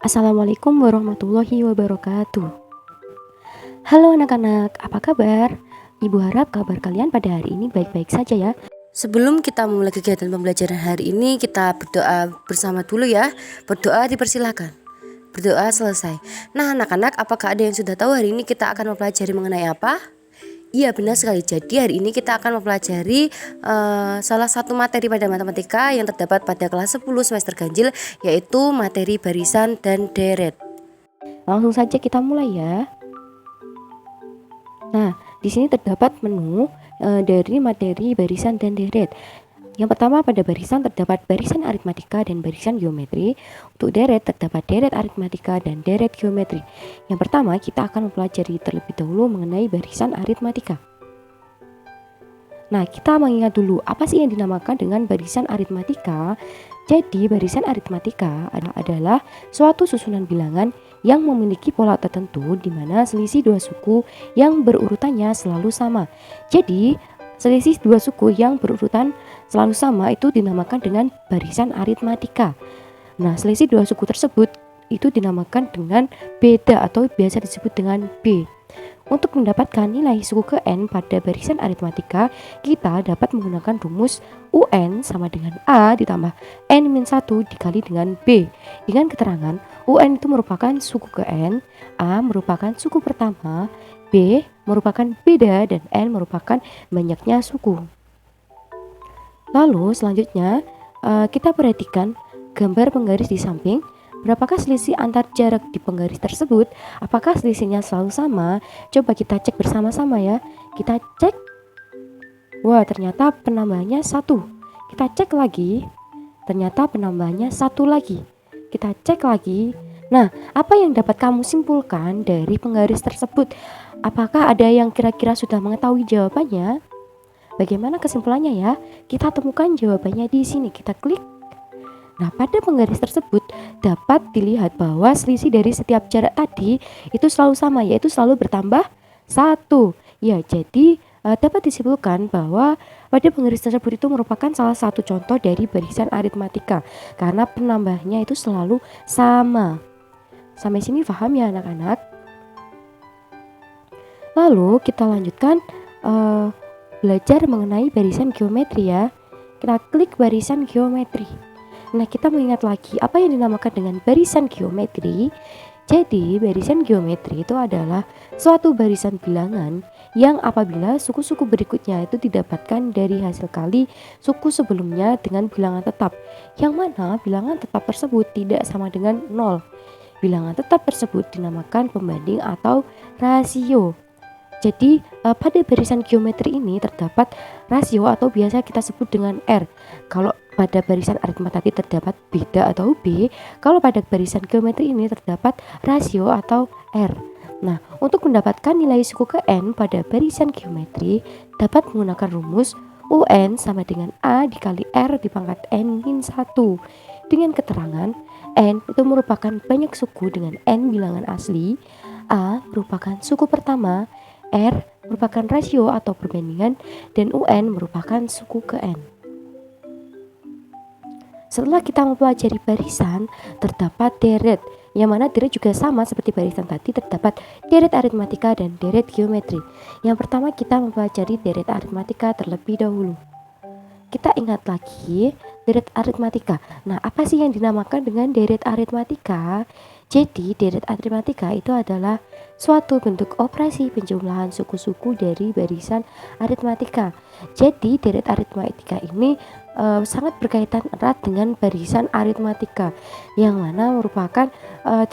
Assalamualaikum warahmatullahi wabarakatuh. Halo anak-anak, apa kabar? Ibu harap kabar kalian pada hari ini baik-baik saja ya. Sebelum kita memulai kegiatan pembelajaran hari ini, kita berdoa bersama dulu ya. Berdoa dipersilakan. Berdoa selesai. Nah anak-anak, apakah ada yang sudah tahu hari ini kita akan mempelajari mengenai apa? Iya benar sekali, jadi hari ini kita akan mempelajari salah satu materi pada matematika yang terdapat pada kelas 10 semester ganjil, yaitu materi barisan dan deret. Langsung saja kita mulai ya. Nah, di sini terdapat menu dari materi barisan dan deret. Yang pertama, pada barisan terdapat barisan aritmatika dan barisan geometri. Untuk deret terdapat deret aritmatika dan deret geometri. Yang pertama, kita akan mempelajari terlebih dahulu mengenai barisan aritmatika. Nah, kita mengingat dulu apa sih yang dinamakan dengan barisan aritmatika. Jadi, barisan aritmatika adalah suatu susunan bilangan yang memiliki pola tertentu di mana selisih dua suku yang berurutannya selalu sama. Jadi, selisih dua suku yang berurutan selalu sama itu dinamakan dengan barisan aritmatika. Nah, selisih dua suku tersebut itu dinamakan dengan beda atau biasa disebut dengan B. Untuk mendapatkan nilai suku ke N pada barisan aritmatika, kita dapat menggunakan rumus UN sama dengan A ditambah N-1 dikali dengan B. Dengan keterangan, UN itu merupakan suku ke N, A merupakan suku pertama, B merupakan beda, dan N merupakan banyaknya suku. Lalu selanjutnya, kita perhatikan gambar penggaris di samping. Berapakah selisih antar jarak di penggaris tersebut? Apakah selisihnya selalu sama? Coba kita cek bersama-sama ya. Kita cek. Wah, ternyata penambahannya 1. Kita cek lagi. Ternyata penambahannya 1 lagi. Kita cek lagi. Nah, apa yang dapat kamu simpulkan dari penggaris tersebut? Apakah ada yang kira-kira sudah mengetahui jawabannya? Bagaimana kesimpulannya ya? Kita temukan jawabannya di sini. Kita klik. Nah, pada penggaris tersebut dapat dilihat bahwa selisih dari setiap jarak tadi itu selalu sama, yaitu selalu bertambah 1. Ya, jadi dapat disimpulkan bahwa pada penggaris tersebut itu merupakan salah satu contoh dari barisan aritmatika karena penambahnya itu selalu sama. Sampai sini paham ya anak-anak? Lalu kita lanjutkan belajar mengenai barisan geometri ya. Kita klik barisan geometri. Nah, kita mengingat lagi apa yang dinamakan dengan barisan geometri. Jadi, barisan geometri itu adalah suatu barisan bilangan yang apabila suku-suku berikutnya itu didapatkan dari hasil kali suku sebelumnya dengan bilangan tetap, yang mana bilangan tetap tersebut tidak sama dengan 0. Bilangan tetap tersebut dinamakan pembanding atau rasio. Jadi pada barisan geometri ini terdapat rasio atau biasa kita sebut dengan R. Kalau pada barisan aritmatika terdapat beda atau B, kalau pada barisan geometri ini terdapat rasio atau R. Nah, untuk mendapatkan nilai suku ke N pada barisan geometri dapat menggunakan rumus UN sama dengan A dikali R dipangkat N-1 dengan keterangan N itu merupakan banyak suku dengan N bilangan asli, A merupakan suku pertama, R merupakan rasio atau perbandingan, dan UN merupakan suku ke N. Setelah kita mempelajari barisan, terdapat deret, yang mana deret juga sama seperti barisan tadi, terdapat deret aritmatika dan deret geometri. Yang pertama kita mempelajari deret aritmatika terlebih dahulu. Kita ingat lagi deret aritmatika. Nah, apa sih yang dinamakan dengan deret aritmatika? Jadi, deret aritmatika itu adalah suatu bentuk operasi penjumlahan suku-suku dari barisan aritmatika. Jadi, deret aritmatika ini sangat berkaitan erat dengan barisan aritmatika, yang mana merupakan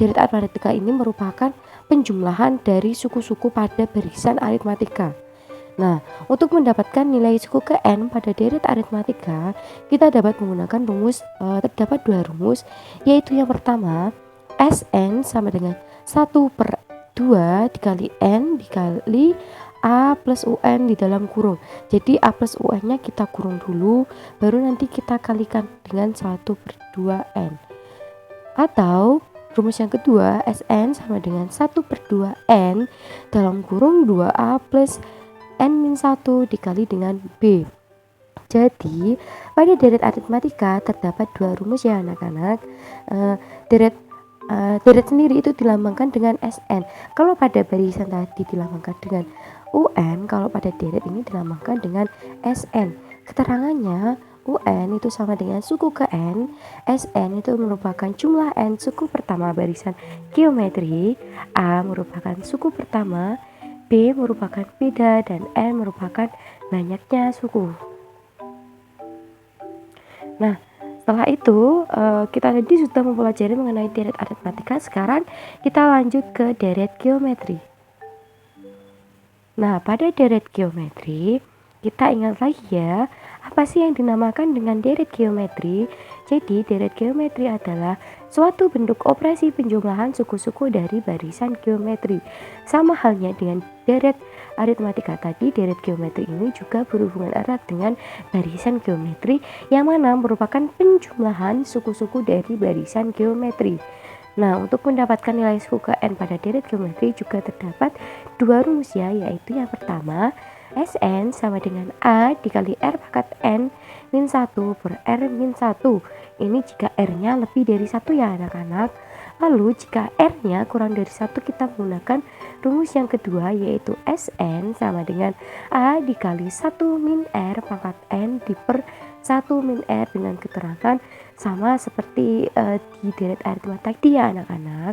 deret aritmatika ini merupakan penjumlahan dari suku-suku pada barisan aritmatika. Nah, untuk mendapatkan nilai suku ke N pada deret aritmatika, kita dapat menggunakan rumus, terdapat dua rumus, yaitu yang pertama, Sn sama dengan 1/2 dikali N dikali A plus UN di dalam kurung. Jadi A plus UN nya kita kurung dulu, baru nanti kita kalikan dengan 1/2N. Atau rumus yang kedua, Sn sama dengan 1/2N dalam kurung 2A plus N-1 dikali dengan B. Jadi pada deret aritmatika terdapat dua rumus ya anak-anak. Deret sendiri itu dilambangkan dengan SN. Kalau pada barisan tadi dilambangkan dengan UN, kalau pada deret ini dilambangkan dengan SN. Keterangannya UN itu sama dengan suku ke N, SN itu merupakan jumlah N suku pertama barisan geometri, A merupakan suku pertama, B merupakan beda, dan N merupakan banyaknya suku. Nah, setelah itu kita tadi sudah mempelajari mengenai deret aritmatika. Sekarang kita lanjut ke deret geometri. Nah, pada deret geometri kita ingat lagi ya, apa sih yang dinamakan dengan deret geometri? Jadi deret geometri adalah suatu bentuk operasi penjumlahan suku-suku dari barisan geometri. Sama halnya dengan deret aritmatika tadi, deret geometri ini juga berhubungan erat dengan barisan geometri yang mana merupakan penjumlahan suku-suku dari barisan geometri. Nah, untuk mendapatkan nilai suku ke N pada deret geometri juga terdapat dua rumus ya, yaitu yang pertama Sn sama dengan A dikali R pangkat N min 1 per R min 1. Ini jika R-nya lebih dari 1 ya anak-anak. Lalu jika R-nya kurang dari 1 kita menggunakan rumus yang kedua, yaitu Sn sama dengan A dikali 1 min R pangkat N di per 1 min R, dengan keterangan sama seperti di deret aritmatika tadi ya anak-anak.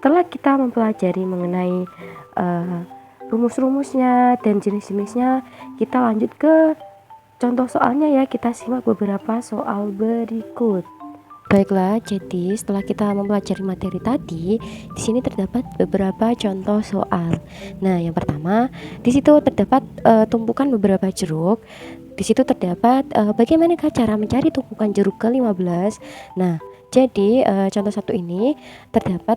Setelah kita mempelajari mengenai rumus-rumusnya dan jenis-jenisnya, kita lanjut ke contoh soalnya ya. Kita simak beberapa soal berikut. Baiklah, jadi setelah kita mempelajari materi tadi, di sini terdapat beberapa contoh soal. Nah, yang pertama, di situ terdapat tumpukan beberapa jeruk. Di situ terdapat bagaimana cara mencari tumpukan jeruk ke-15. Nah, jadi contoh satu ini terdapat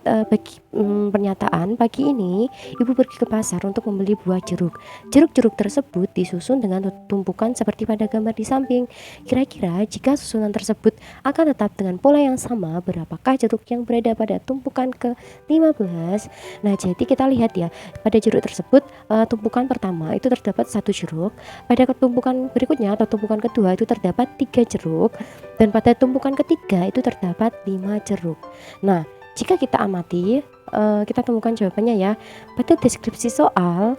pernyataan, pagi ini ibu pergi ke pasar untuk membeli buah jeruk. Jeruk-jeruk tersebut disusun dengan tumpukan seperti pada gambar di samping. Kira-kira jika susunan tersebut akan tetap dengan pola yang sama, berapakah jeruk yang berada pada tumpukan ke-15? Nah, jadi kita lihat ya, pada jeruk tersebut tumpukan pertama itu terdapat 1 jeruk, pada tumpukan berikutnya atau tumpukan kedua itu terdapat 3 jeruk, dan pada tumpukan ketiga itu terdapat 5 jeruk. Nah, jika kita amati, kita temukan jawabannya ya. Pada deskripsi soal,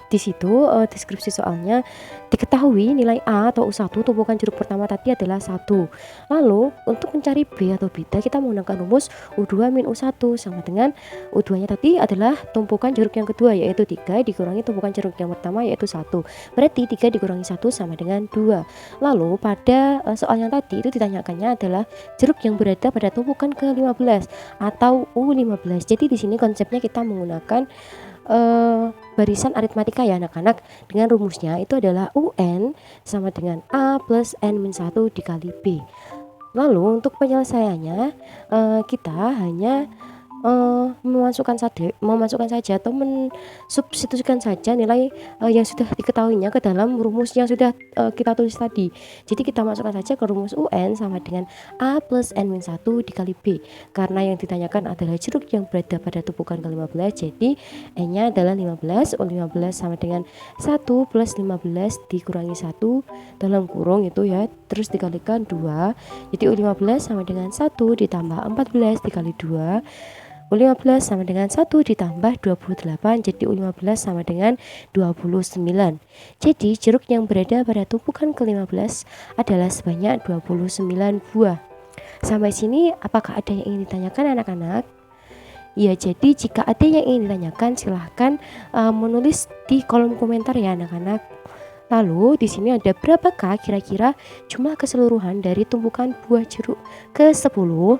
di situ deskripsi soalnya diketahui nilai A atau U1 tumpukan jeruk pertama tadi adalah 1. Lalu untuk mencari B atau beta kita menggunakan rumus U2 min U1 sama dengan U2 nya tadi adalah tumpukan jeruk yang kedua, yaitu 3 dikurangi tumpukan jeruk yang pertama, yaitu 1. Berarti 3 dikurangi 1 sama dengan 2. Lalu pada soal yang tadi itu ditanyakannya adalah jeruk yang berada pada tumpukan ke-15 atau U15. Jadi di sini konsepnya kita menggunakan barisan aritmatika ya anak-anak, dengan rumusnya itu adalah UN sama dengan A plus N min 1 dikali B. Lalu untuk penyelesaiannya kita hanya memasukkan saja atau mensubstitusikan saja nilai yang sudah diketahuinya ke dalam rumus yang sudah kita tulis tadi. Jadi kita masukkan saja ke rumus UN sama dengan A plus N min 1 dikali B. Karena yang ditanyakan adalah jeruk yang berada pada tumpukan ke-15, jadi N nya adalah 15. U15 sama dengan 1 plus 15 dikurangi 1 dalam kurung itu ya, terus dikalikan 2. Jadi U15 sama dengan 1 ditambah 14 dikali 2. U15 sama dengan 1 ditambah 28, jadi U15 sama dengan 29. Jadi jeruk yang berada pada tumpukan ke-15 adalah sebanyak 29 buah. Sampai sini apakah ada yang ingin ditanyakan anak-anak? Ya, jadi jika ada yang ingin ditanyakan silahkan menulis di kolom komentar ya anak-anak. Lalu di sini ada berapakah kira-kira jumlah keseluruhan dari tumpukan buah jeruk ke-10?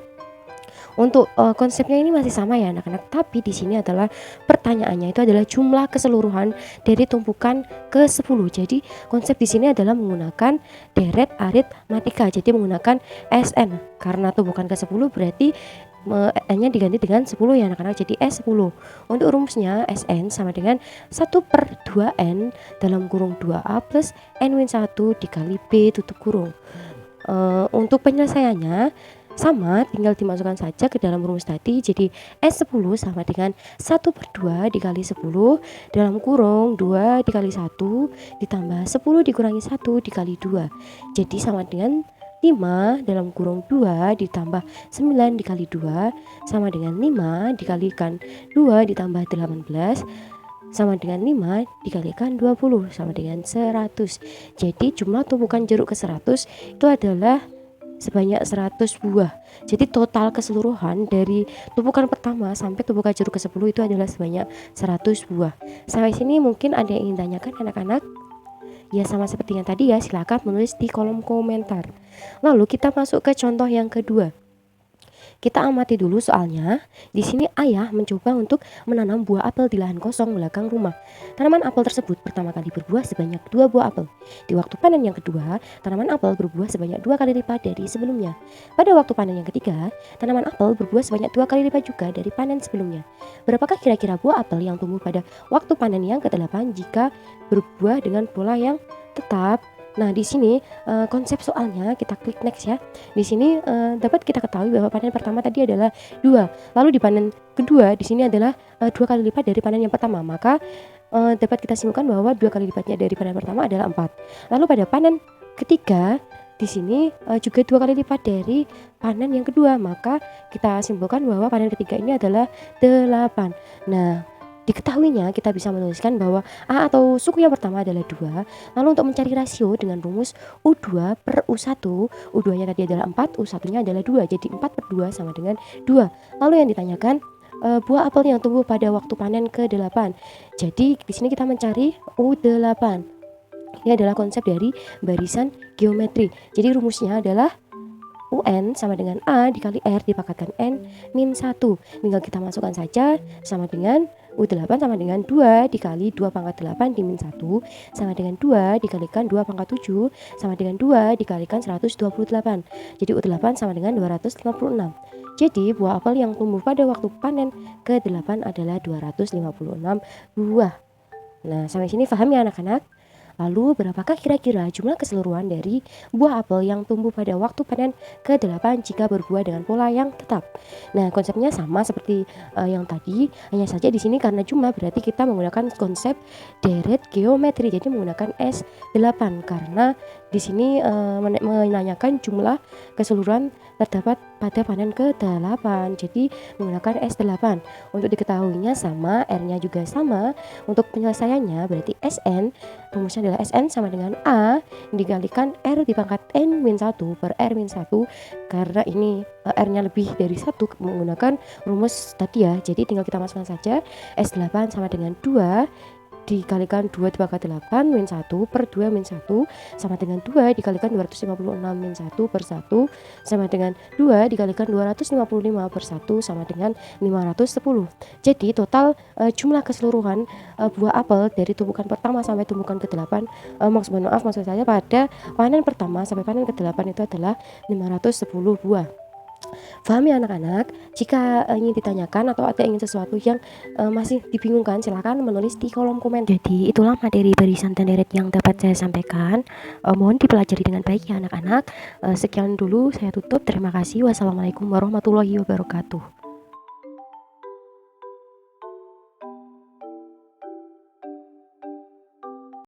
Untuk konsepnya ini masih sama ya anak-anak, tapi di sini adalah pertanyaannya itu adalah jumlah keseluruhan dari tumpukan ke-10. Jadi konsep di sini adalah menggunakan deret aritmatika. Jadi menggunakan SN karena tumpukan ke-10 berarti N-nya diganti dengan 10 ya anak-anak, jadi S10. Untuk rumusnya Sn sama dengan 1 per 2N dalam kurung 2A plus N min 1 dikali B tutup kurung. Untuk penyelesaiannya Sama, tinggal dimasukkan saja ke dalam rumus tadi. Jadi S10 sama dengan 1/2 dikali 10 dalam kurung 2 dikali 1 ditambah 10 dikurangi 1 dikali 2. Jadi sama dengan 5 dalam kurung 2 ditambah 9 dikali 2 sama dengan 5 dikalikan 2 ditambah 18 sama dengan 5 dikalikan 20 sama dengan 100. Jadi jumlah tumpukan jeruk ke 100 itu adalah sebanyak 100 buah. Jadi total keseluruhan dari tumpukan pertama sampai tumpukan jeruk ke-10 itu adalah sebanyak 100 buah. Sampai sini mungkin ada yang ingin tanyakan anak-anak? Ya sama seperti yang tadi ya, silakan menulis di kolom komentar. Lalu kita masuk ke contoh yang kedua. Kita amati dulu soalnya. Di sini ayah mencoba untuk menanam buah apel di lahan kosong belakang rumah. Tanaman apel tersebut pertama kali berbuah sebanyak 2 buah apel. Di waktu panen yang kedua, tanaman apel berbuah sebanyak 2 kali lipat dari sebelumnya. Pada waktu panen yang ketiga, tanaman apel berbuah sebanyak 2 kali lipat juga dari panen sebelumnya. Berapakah kira-kira buah apel yang tumbuh pada waktu panen yang ke-8 jika berbuah dengan pola yang tetap? Nah, di sini konsep soalnya kita klik next ya. Di sini dapat kita ketahui bahwa panen pertama tadi adalah 2. Lalu di panen kedua di sini adalah 2 kali lipat dari panen yang pertama. Maka dapat kita simpulkan bahwa 2 kali lipatnya dari panen pertama adalah 4. Lalu pada panen ketiga di sini juga 2 kali lipat dari panen yang kedua. Maka kita simpulkan bahwa panen ketiga ini adalah 8. Nah, diketahuinya kita bisa menuliskan bahwa A atau suku yang pertama adalah 2. Lalu untuk mencari rasio dengan rumus U2 per U1, U2 nya tadi adalah 4, U1 nya adalah 2. Jadi 4/2 sama dengan 2. Lalu yang ditanyakan buah apel yang tumbuh pada waktu panen ke-8. Jadi di sini kita mencari U8. Ini adalah konsep dari barisan geometri. Jadi rumusnya adalah UN sama dengan A dikali R dipangkatkan N min 1. Tinggal kita masukkan saja sama dengan U8 sama dengan 2 dikali 2 pangkat 8 di min 1 sama dengan 2 dikalikan 2 pangkat 7 sama dengan 2 dikalikan 128. Jadi U8 sama dengan 256. Jadi buah apel yang tumbuh pada waktu panen ke-8 adalah 256 buah. Nah, sampai sini paham ya anak-anak? Lalu berapakah kira-kira jumlah keseluruhan dari buah apel yang tumbuh pada waktu panen ke-8 jika berbuah dengan pola yang tetap? Nah, konsepnya sama seperti yang tadi, hanya saja di sini karena jumlah berarti kita menggunakan konsep deret geometri. Jadi menggunakan S8 karena di sini menanyakan jumlah keseluruhan terdapat pada panen ke-8. Jadi menggunakan S8. Untuk diketahuinya sama, R-nya juga sama. Untuk penyelesaiannya berarti SN, rumusnya adalah SN sama dengan A dikalikan R dipangkat N-1 per R-1 karena ini R-nya lebih dari 1 menggunakan rumus tadi ya. Jadi tinggal kita masukkan saja S8 sama dengan 2 dikalikan 2 dipangkat 8 min 1 per 2 min 1 sama dengan 2 dikalikan 256 min 1 per 1 sama dengan 2 dikalikan 255 per 1 sama dengan 510. Jadi total jumlah keseluruhan buah apel dari tumpukan pertama sampai tumpukan ke-8 maksud saya pada panen pertama sampai panen ke-8 itu adalah 510 buah. Paham ya anak-anak? Jika ingin ditanyakan atau ada ingin sesuatu yang masih dibingungkan, silakan menulis di kolom komen. Jadi itulah materi barisan dan deret yang dapat saya sampaikan. Mohon dipelajari dengan baik ya anak-anak. Sekian dulu saya tutup. Terima kasih. Wassalamualaikum warahmatullahi wabarakatuh.